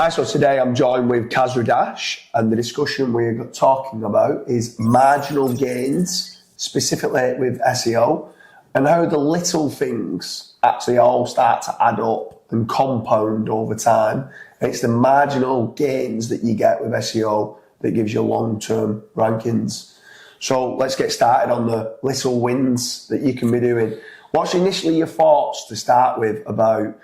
Hi, so today I'm joined with Kaz Radash, and the discussion we're talking about is marginal gains, specifically with SEO, and how the little things actually all start to add up and compound over time. And it's the marginal gains that you get with SEO that gives you long-term rankings. So let's get started on the little wins that you can be doing. What's initially your thoughts to start with about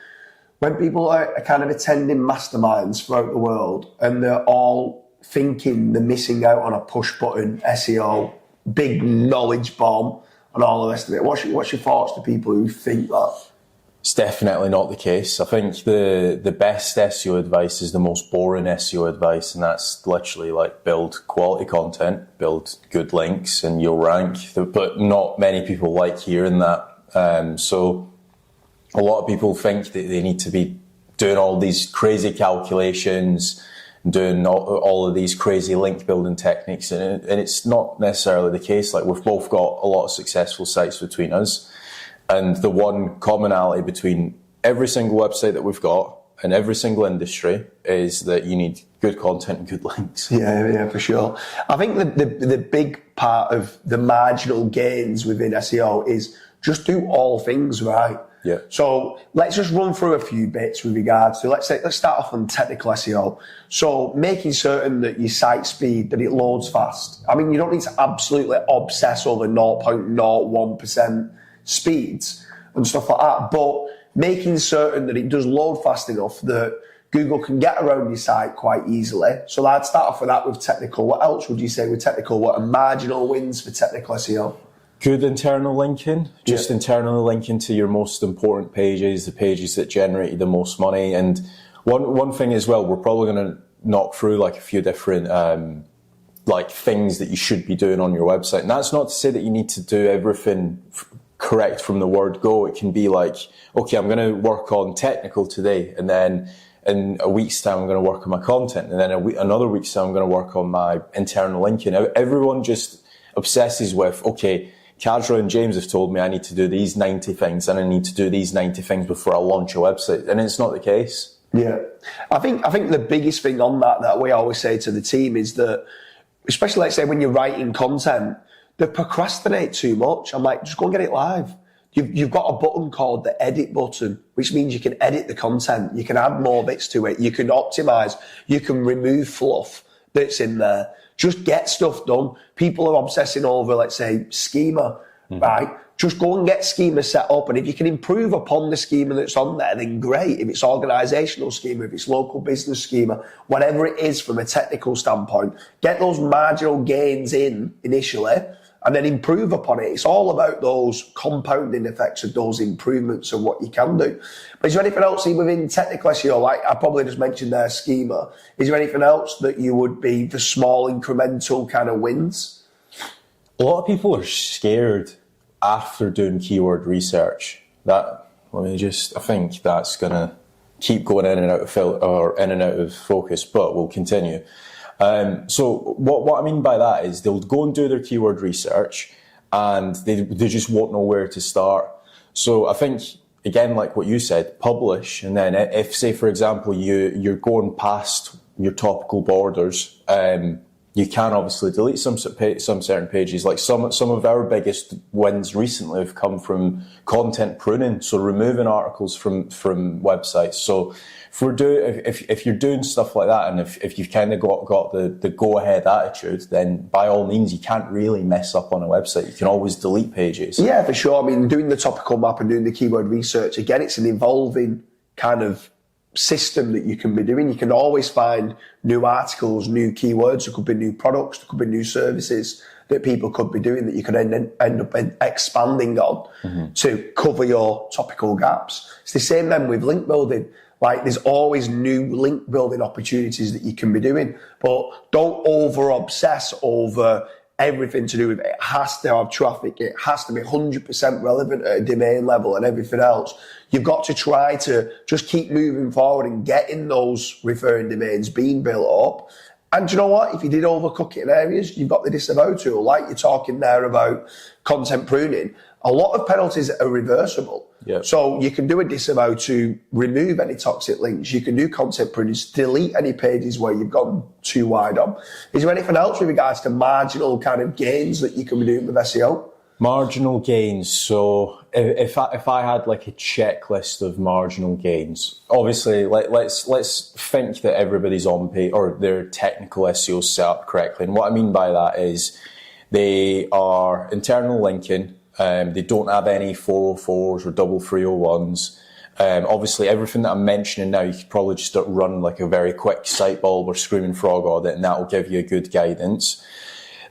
when people are kind of attending masterminds throughout the world and they're all thinking they're missing out on a push button SEO, big knowledge bomb and all the rest of it? What's your thoughts to people who think that? It's definitely not the case. I think the best SEO advice is the most boring SEO advice, and that's literally like build quality content, build good links, and you'll rank. But not many people like hearing that. So a lot of people think that they need to be doing all these crazy calculations, doing all of these crazy link building techniques, and it's not necessarily the case. Like, we've both got a lot of successful sites between us, and the one commonality between every single website that we've got and every single industry is that you need good content and good links. Yeah, for sure. I think the big part of the marginal gains within SEO is just do all things right. Yeah. So let's just run through a few bits with regards to, let's start off on technical SEO. So making certain that your site speed, that it loads fast. I mean, you don't need to absolutely obsess over 0.01% speeds and stuff like that, but making certain that it does load fast enough that Google can get around your site quite easily. So I'd start off with that with technical. What else would you say with technical? What are marginal wins for technical SEO? Good internal linking, just internally linking to your most important pages, the pages that generate you the most money. And one thing as well, we're probably going to knock through like a few different like things that you should be doing on your website. And that's not to say that you need to do everything correct from the word go. It can be like, okay, I'm going to work on technical today, and then in a week's time I'm going to work on my content, and then another week's time I'm going to work on my internal linking. Everyone just obsesses with, okay, Kazra and James have told me I need to do these 90 things and I need to do these 90 things before I launch a website. And it's not the case. Yeah. I think the biggest thing on that we always say to the team is that, especially let's say when you're writing content, they procrastinate too much. I'm like, just go and get it live. You've got a button called the edit button, which means you can edit the content. You can add more bits to it. You can optimize. You can remove fluff that's in there. Just get stuff done. People are obsessing over, let's say, schema, right? Just go and get schema set up. And if you can improve upon the schema that's on there, then great. If it's organizational schema, if it's local business schema, whatever it is from a technical standpoint, get those marginal gains in initially and then improve upon it. It's all about those compounding effects of those improvements and what you can do. But is there anything else within technical SEO, like I probably just mentioned there, schema, is there anything else that you would be the small incremental kind of wins? A lot of people are scared after doing keyword research. I think that's going to keep going in and out of focus, but we'll continue. So what I mean by that is they'll go and do their keyword research and they just won't know where to start. So I think, again, like what you said, publish, and then if, say, for example, you're going past your topical borders, you can obviously delete some certain pages. Like some of our biggest wins recently have come from content pruning, so removing articles from websites. So if you're doing stuff like that, and if you've kind of got the go-ahead attitude, then by all means you can't really mess up on a website. You can always delete pages. Yeah, for sure. I mean, doing the topical map and doing the keyword research, again, it's an evolving kind of system that you can be doing. You can always find new articles, new keywords. There could be new products, there could be new services that people could be doing that you could end up expanding on to cover your topical gaps. It's the same then with link building. Like, there's always new link building opportunities that you can be doing, but don't over obsess over everything to do with it. It has to have traffic. It has to be 100% relevant at a domain level and everything else. You've got to try to just keep moving forward and getting those referring domains being built up. And you know what? If you did overcook it in areas, you've got the disavow tool. Like you're talking there about content pruning. a lot of penalties are reversible. Yeah. So you can do a disavow to remove any toxic links. You can do content prudence, delete any pages where you've gone too wide on. Is there anything else with regards to marginal kind of gains that you can be doing with SEO? Marginal gains. So if I had like a checklist of marginal gains, obviously let's think that everybody's on page or their technical SEO set up correctly. And what I mean by that is they are internal linking. They don't have any 404s or double 301s. Obviously, everything that I'm mentioning now, you could probably just run like a very quick sight bulb or screaming frog audit, and that will give you a good guidance.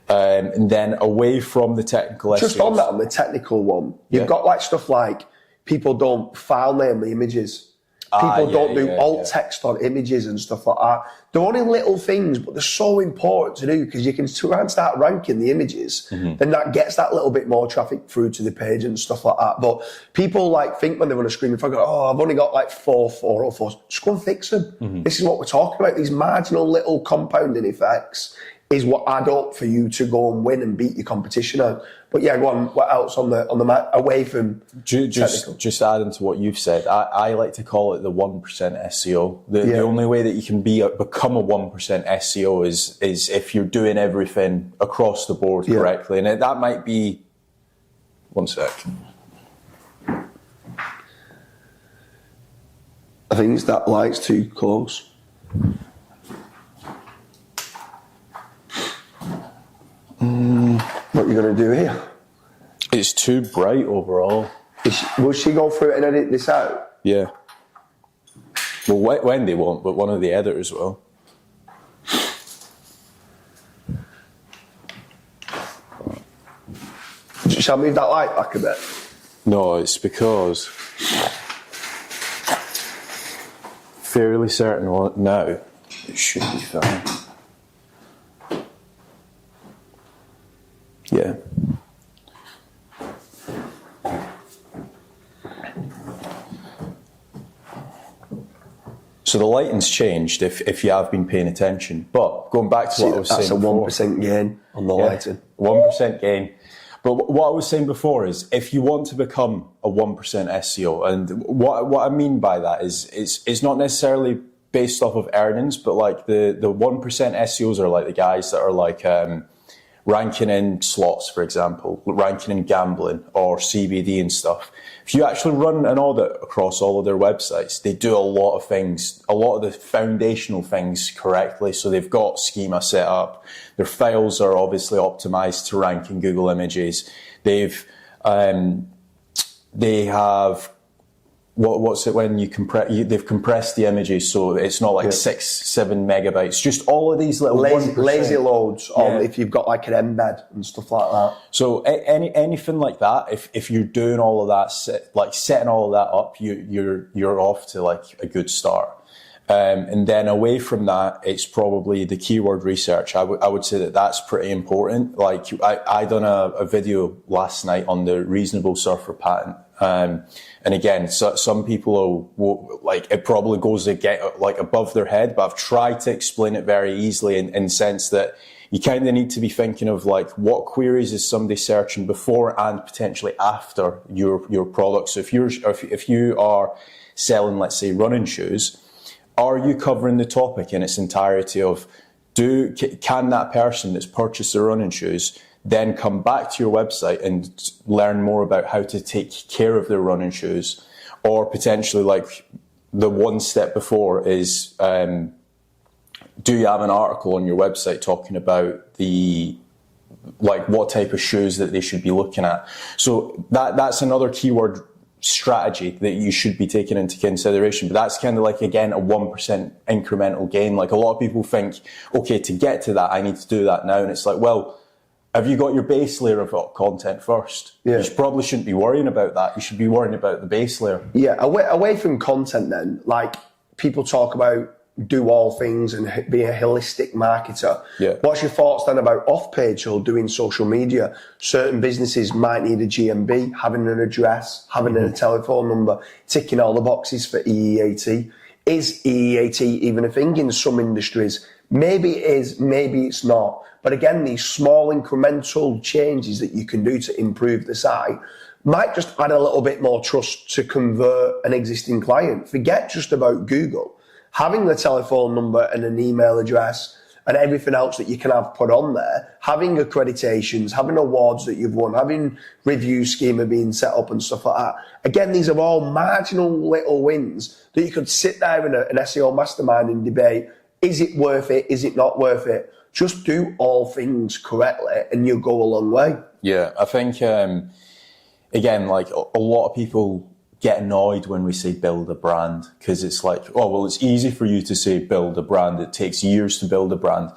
And then away from the technical SEO. Just on that, on the technical one, you've got like stuff like people don't file name the images. People don't do alt text on images and stuff like that. They're only little things, but they're so important to do because you can try and start ranking the images, then that gets that little bit more traffic through to the page and stuff like that. But people like think when they're on a screen, if I go, oh, I've only got like 404s, just go and fix them. This is what we're talking about. These marginal little compounding effects is what add up for you to go and win and beat your competition on. But yeah, go on. What else on the map away from just adding to what you've said? I like to call it the 1% SEO. The only way that you can become a 1% SEO is if you're doing everything across the board correctly, and that might be. One sec. I think it's that light's too close. What are you going to do here? It's too bright overall. Will she go through it and edit this out? Yeah. Well, Wendy won't, but one of the editors will. Shall I move that light back a bit? No, it's because fairly certain now it should be fine. Yeah. So the lighting's changed if you have been paying attention. But going back to what I was saying before. That's a 1% gain on the lighting. 1% gain. But what I was saying before is if you want to become a 1% SEO, and what I mean by that is it's not necessarily based off of earnings, but like the 1% SEOs are like the guys that are like ranking in slots, for example, ranking in gambling or CBD and stuff. If you actually run an audit across all of their websites, they do a lot of things, a lot of the foundational things correctly. So they've got schema set up. Their files are obviously optimized to rank in Google Images. They have what's it when you compress? They've compressed the images so it's not like 6-7 megabytes. Just all of these little lazy loads on if you've got like an embed and stuff like that. So anything like that, if you're doing all of that, setting all of that up, you're off to like a good start. And then away from that, it's probably the keyword research. I would say that's pretty important. Like I done a video last night on the reasonable surfer patent. And again, so some people will, like, it probably goes like above their head, but I've tried to explain it very easily in the sense that you kind of need to be thinking of like what queries is somebody searching before and potentially after your product. So if you are selling, let's say, running shoes, are you covering the topic in its entirety of can that person that's purchased the running shoes then come back to your website and learn more about how to take care of their running shoes? Or potentially like the one step before is, do you have an article on your website talking about what type of shoes that they should be looking at? So that's another keyword strategy that you should be taking into consideration. But that's kind of like, again, a 1% incremental gain. Like a lot of people think, okay, to get to that, I need to do that now. And it's like, well, have you got your base layer of content first? Yeah. You probably shouldn't be worrying about that. You should be worrying about the base layer. Yeah, away from content then, like people talk about do all things and be a holistic marketer. Yeah. What's your thoughts then about off-page or doing social media? Certain businesses might need a GMB, having an address, having a telephone number, ticking all the boxes for EEAT. Is EEAT even a thing in some industries? Maybe it is, maybe it's not. But again, these small incremental changes that you can do to improve the site might just add a little bit more trust to convert an existing client. Forget just about Google. Having the telephone number and an email address and everything else that you can have put on there, having accreditations, having awards that you've won, having review schema being set up and stuff like that. Again, these are all marginal little wins that you could sit there in an SEO mastermind and debate, is it worth it, is it not worth it? Just do all things correctly and you'll go a long way. Yeah, I think, again, like a lot of people get annoyed when we say build a brand, because it's like, oh, well, it's easy for you to say build a brand. It takes years to build a brand.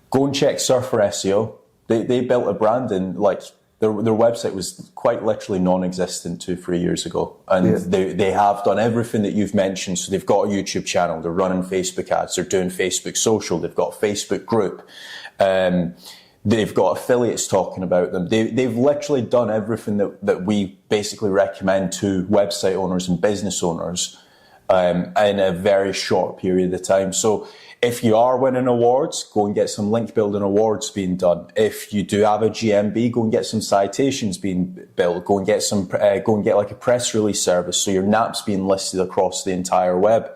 Go and check Surfer SEO. They built a brand, and like their website was quite literally non-existent 2-3 years ago. And they have done everything that you've mentioned. So they've got a YouTube channel, they're running Facebook ads, they're doing Facebook social, they've got a Facebook group. They've got affiliates talking about them. They've literally done everything that we basically recommend to website owners and business owners in a very short period of time. So if you are winning awards, go and get some link building awards being done. If you do have a GMB, go and get some citations being built. Go and get like a press release service so your NAP's being listed across the entire web.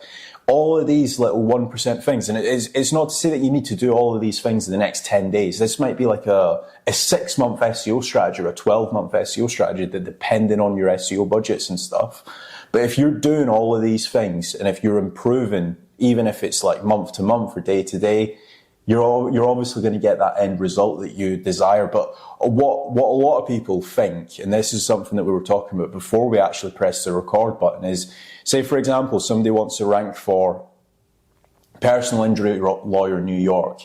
All of these little 1% things, and it's not to say that you need to do all of these things in the next 10 days. This might be like a 6-month SEO strategy or a 12-month SEO strategy, that depending on your SEO budgets and stuff. But if you're doing all of these things, and if you're improving, even if it's like month to month or day to day, you're obviously going to get that end result that you desire. But what a lot of people think, and this is something that we were talking about before we actually press the record button, is, say, for example, somebody wants to rank for personal injury lawyer New York.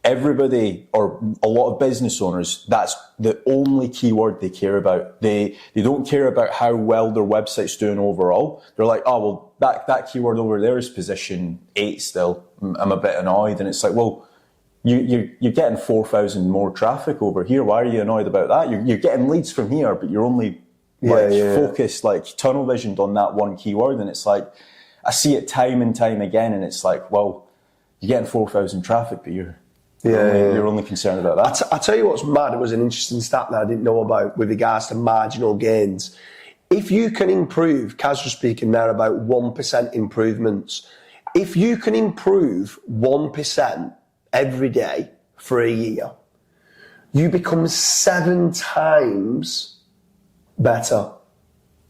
Everybody, or a lot of business owners, that's the only keyword they care about. They don't care about how well their website's doing overall. They're like, oh, well, that keyword over there is position 8 still. I'm a bit annoyed. And it's like, well, you're getting 4,000 more traffic over here. Why are you annoyed about that? You're getting leads from here, but you're only focused, like tunnel visioned on that one keyword. And it's like, I see it time and time again. And it's like, well, you're getting 4,000 traffic, but you're only concerned about that. I tell you what's mad. It was an interesting stat that I didn't know about with regards to marginal gains. If you can improve, Kaz was speaking there about 1% improvements. If you can improve 1% every day for a year, you become 7 times better.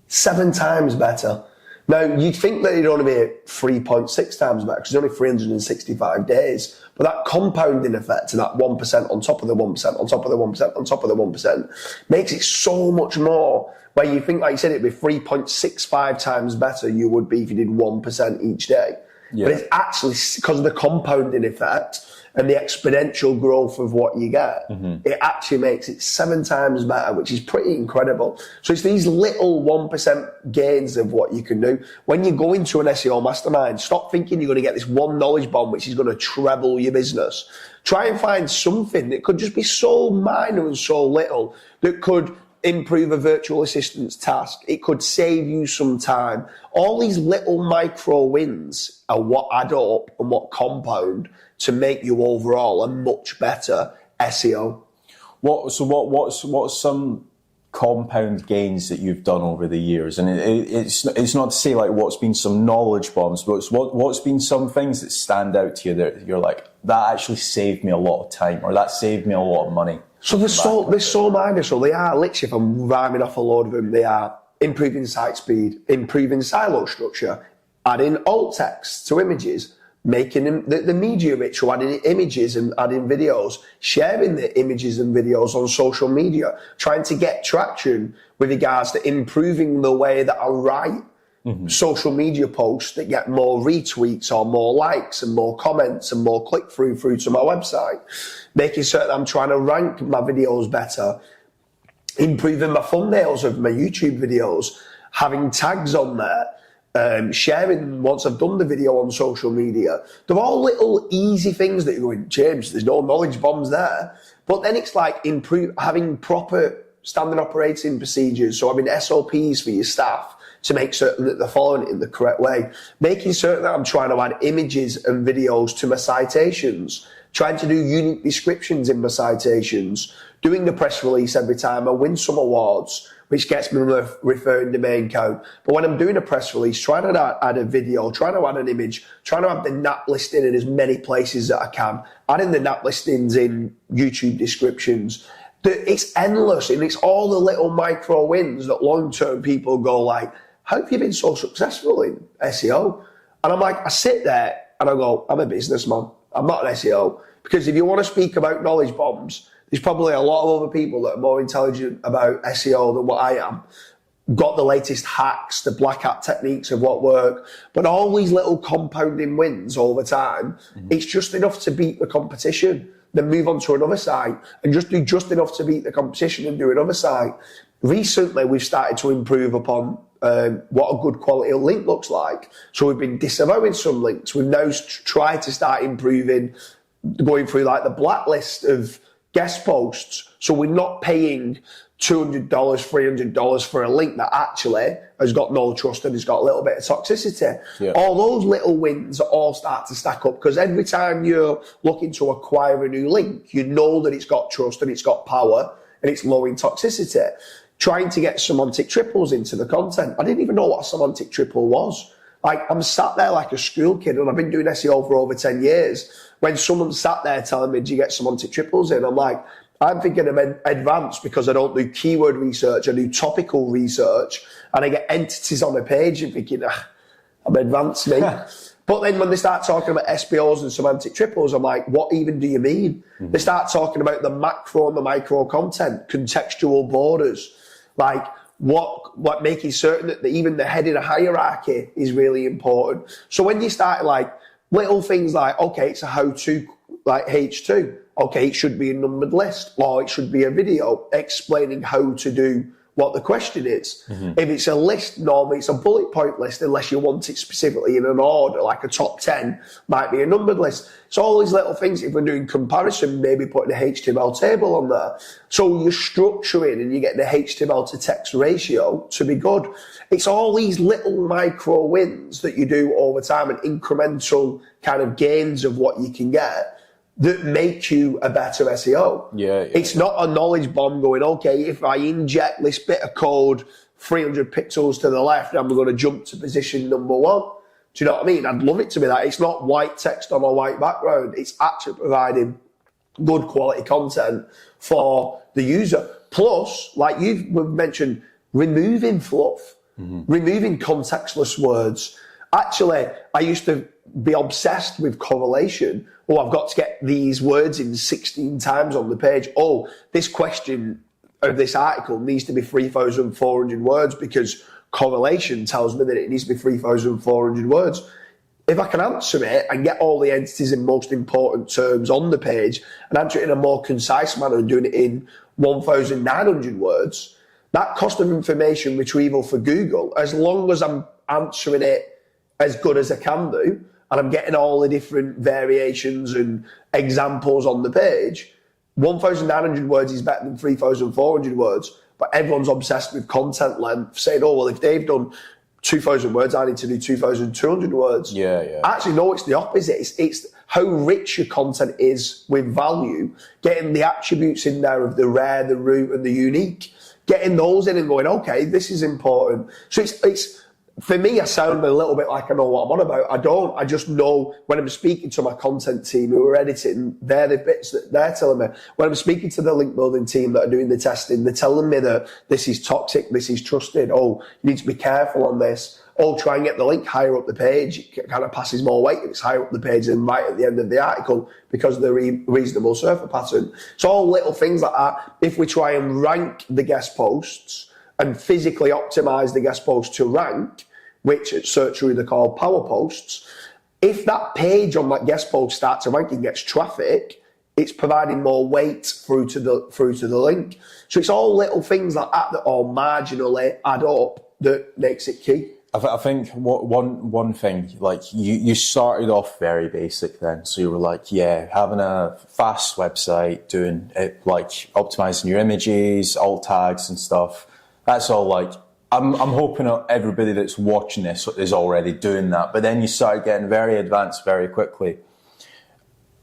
7 times better. Now, you'd think that it'd only be 3.6 times better because it's only 365 days. But that compounding effect to that 1% on top of the 1%, on top of the 1%, on top of the 1% makes it so much more. Where you think, like you said, it'd be 3.65 times better you would be if you did 1% each day. Yeah. But it's actually because of the compounding effect and the exponential growth of what you get, it actually makes it 7 times better, which is pretty incredible. So it's these little 1% gains of what you can do. When you go into an SEO mastermind, stop thinking you're going to get this one knowledge bomb which is going to treble your business. Try and find something that could just be so minor and so little that could improve a virtual assistant's task. It could save you some time. All these little micro wins are what add up and what compound to make you overall a much better SEO. What's some compound gains that you've done over the years? And it's not to say like what's been some knowledge bombs, but what's been some things that stand out to you that you're like, that actually saved me a lot of time, or that saved me a lot of money? So they're so minor. So they are literally, if I'm rhyming off a load of them, they are improving site speed, improving silo structure, adding alt text to images, making them the media rich, so adding images and adding videos, sharing the images and videos on social media, trying to get traction with regards to improving the way that I write social media posts that get more retweets or more likes and more comments and more click through to my website, making certain I'm trying to rank my videos better, improving my thumbnails of my YouTube videos, having tags on there, sharing once I've done the video on social media. They're all little easy things that you're going, James, there's no knowledge bombs there. But then it's like having proper standard operating procedures, so having SOPs for your staff to make certain that they're following it in the correct way, making certain that I'm trying to add images and videos to my citations, trying to do unique descriptions in my citations, doing the press release every time I win some awards, which gets me a referring domain count. But when I'm doing a press release, trying to add a video, trying to add an image, trying to have the NAP listing in as many places that I can, adding the NAP listings in YouTube descriptions, it's endless, and it's all the little micro wins that long-term people go like, how have you been so successful in SEO? And I'm like, I sit there and I go, I'm a businessman. I'm not an SEO. Because if you want to speak about knowledge bombs, there's probably a lot of other people that are more intelligent about SEO than what I am. Got the latest hacks, the black hat techniques of what work, but all these little compounding wins over time, it's just enough to beat the competition. Then move on to another site and just do just enough to beat the competition and do another site. Recently, we've started to improve upon what a good quality link looks like. So we've been disavowing some links. We've now tried to start improving, going through like the blacklist of guest posts. So we're not paying $200, $300 for a link that actually has got no trust and has got a little bit of toxicity. Yeah. All those little wins all start to stack up, because every time you're looking to acquire a new link, you know that it's got trust and it's got power and it's low in toxicity. Trying to get semantic triples into the content. I didn't even know what a semantic triple was. Like, I'm sat there like a school kid, and I've been doing SEO for over 10 years. When someone sat there telling me, do you get semantic triples in? I'm like, I'm thinking of advanced because I don't do keyword research, I do topical research, and I get entities on the page and thinking, I'm advanced, mate. But then when they start talking about SBOs and semantic triples, I'm like, what even do you mean? They start talking about the macro and the micro content, contextual borders, like what making certain that even the head in a hierarchy is really important. So when you start like little things like, okay, it's a how-to, like H2, okay, it should be a numbered list, or it should be a video explaining how to do what the question is. If it's a list, normally it's a bullet point list, unless you want it specifically in an order, like a top 10 might be a numbered list. So all these little things, if we're doing comparison, maybe putting a HTML table on there. So you're structuring and you get the HTML to text ratio to be good. It's all these little micro wins that you do over time and incremental kind of gains of what you can get that make you a better SEO. Yeah. It's not a knowledge bomb going, okay, if I inject this bit of code 300 pixels to the left, I'm going to jump to position number 1. Do you know what I mean? I'd love it to be that. It's not white text on a white background. It's actually providing good quality content for the user. Plus, like you've mentioned, removing fluff, removing contextless words. Actually, I used to be obsessed with correlation. Oh, I've got to get these words in 16 times on the page. Oh, this question of this article needs to be 3,400 words because correlation tells me that it needs to be 3,400 words. If I can answer it and get all the entities in most important terms on the page and answer it in a more concise manner and doing it in 1,900 words, that cost of information retrieval for Google, as long as I'm answering it as good as I can do, and I'm getting all the different variations and examples on the page, 1,900 words is better than 3,400 words. But everyone's obsessed with content length, saying, oh, well, if they've done 2,000 words, I need to do 2,200 words. Yeah. Actually, no, it's the opposite. It's how rich your content is with value, getting the attributes in there of the rare, the root, and the unique, getting those in and going, okay, this is important. So it's for me, I sound a little bit like I know what I'm on about. I don't. I just know when I'm speaking to my content team who are editing, they're the bits that they're telling me. When I'm speaking to the link building team that are doing the testing, they're telling me that this is toxic, this is trusted. Oh, you need to be careful on this. Oh, try and get the link higher up the page. It kind of passes more weight if it's higher up the page than right at the end of the article because of the reasonable surfer pattern. It's all little things like that. If we try and rank the guest posts and physically optimize the guest posts to rank, which at Searchery they're called power posts, if that page on that guest post starts to rank and gets traffic, it's providing more weight through to the link. So it's all little things like that all marginally add up that makes it key. I think one thing, like you started off very basic then. So you were like, yeah, having a fast website, doing it, like optimizing your images, alt tags and stuff. That's all like, I'm hoping everybody that's watching this is already doing that. But then you start getting very advanced very quickly.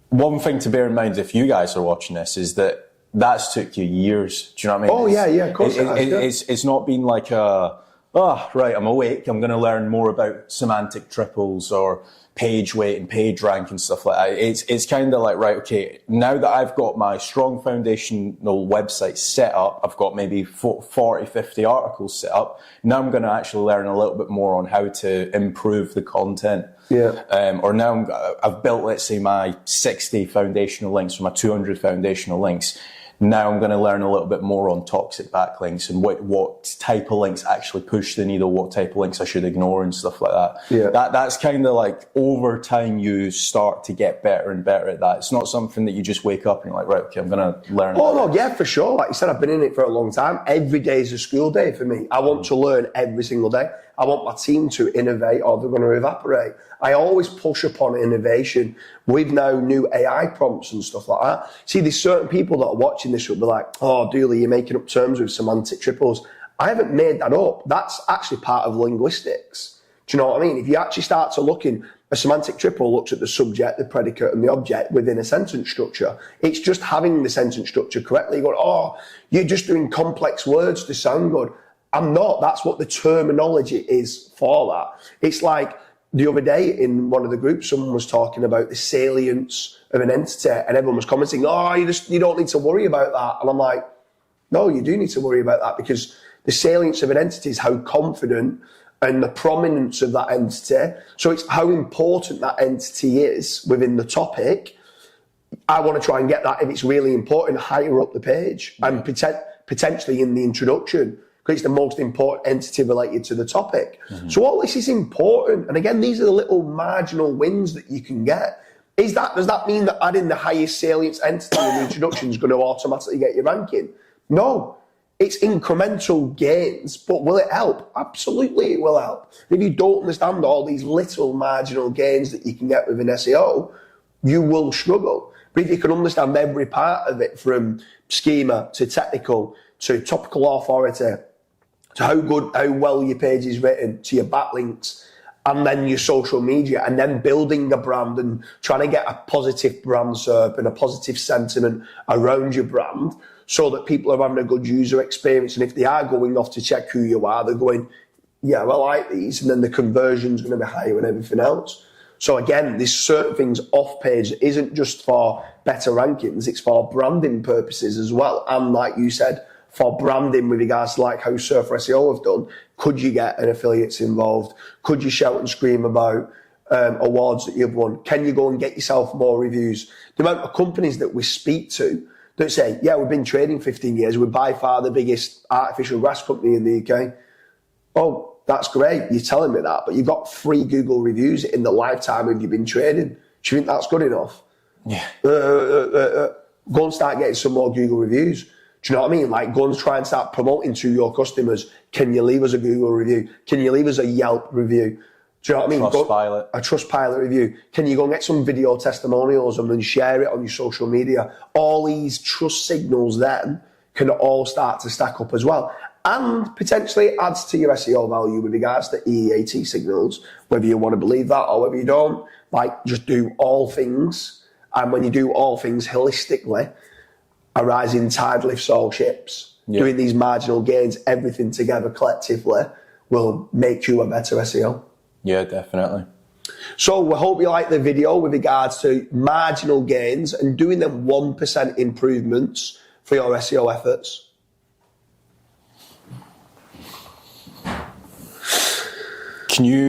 One thing to bear in mind if you guys are watching this is that that's took you years. Do you know what I mean? Oh, yeah, of course it has, It's not been like right, I'm awake, I'm going to learn more about semantic triples or page weight and page rank and stuff like that. It's kind of like, right, okay, now that I've got my strong foundational website set up, I've got maybe 40, 50 articles set up, now I'm going to actually learn a little bit more on how to improve the content. Yeah. Or now I've built, let's say, my 60 foundational links or my 200 foundational links. Now I'm going to learn a little bit more on toxic backlinks and what type of links actually push the needle, what type of links I should ignore and stuff like that. Yeah. That's kind of like over time you start to get better and better at that. It's not something that you just wake up and you're like, right, okay, I'm going to learn. Oh, no, yeah, for sure. Like you said, I've been in it for a long time. Every day is a school day for me. I want to learn every single day. I want my team to innovate or they're going to evaporate. I always push upon innovation with now new AI prompts and stuff like that. See, there's certain people that are watching this who'll be like, oh, Dooley, you're making up terms with semantic triples. I haven't made that up. That's actually part of linguistics. Do you know what I mean? If you actually start to look in, a semantic triple looks at the subject, the predicate, and the object within a sentence structure. It's just having the sentence structure correctly. You go, oh, you're just doing complex words to sound good. I'm not. That's what the terminology is for that. It's like the other day in one of the groups, someone was talking about the salience of an entity and everyone was commenting, oh, you don't need to worry about that. And I'm like, no, you do need to worry about that because the salience of an entity is how confident and the prominence of that entity. So it's how important that entity is within the topic. I want to try and get that, if it's really important, higher up the page and potentially in the introduction, because it's the most important entity related to the topic. Mm-hmm. So all this is important. And again, these are the little marginal wins that you can get. Does that mean that adding the highest salience entity in the introduction is going to automatically get your ranking? No. It's incremental gains, but will it help? Absolutely it will help. If you don't understand all these little marginal gains that you can get within SEO, you will struggle. But if you can understand every part of it, from schema to technical to topical authority, to how well your page is written, to your backlinks, and then your social media, and then building a brand and trying to get a positive brand SERP and a positive sentiment around your brand so that people are having a good user experience. And if they are going off to check who you are, they're going, yeah, well, I like these, and then the conversion's going to be higher and everything else. So again, there's certain things off page that isn't just for better rankings, it's for branding purposes as well. And like you said, for branding with regards to like how Surfer SEO have done, could you get an affiliates involved? Could you shout and scream about awards that you've won? Can you go and get yourself more reviews? The amount of companies that we speak to that say, yeah, we've been trading 15 years, we're by far the biggest artificial grass company in the UK. Oh, that's great, you're telling me that, but you've got 3 Google reviews in the lifetime of you've been trading. Do you think that's good enough? Yeah. Go and start getting some more Google reviews. Do you know what I mean? Like, go and try and start promoting to your customers. Can you leave us a Google review? Can you leave us a Yelp review? Do you know what I mean? Trustpilot. A Trustpilot review. Can you go and get some video testimonials and then share it on your social media? All these trust signals then can all start to stack up as well. And potentially adds to your SEO value with regards to EEAT signals, whether you want to believe that or whether you don't. Like, just do all things. And when you do all things holistically, a rising tide lifts all ships. Yeah. Doing these marginal gains, everything together collectively, will make you a better SEO. Yeah, definitely. So we hope you like the video with regards to marginal gains and doing them 1% improvements for your SEO efforts. Can you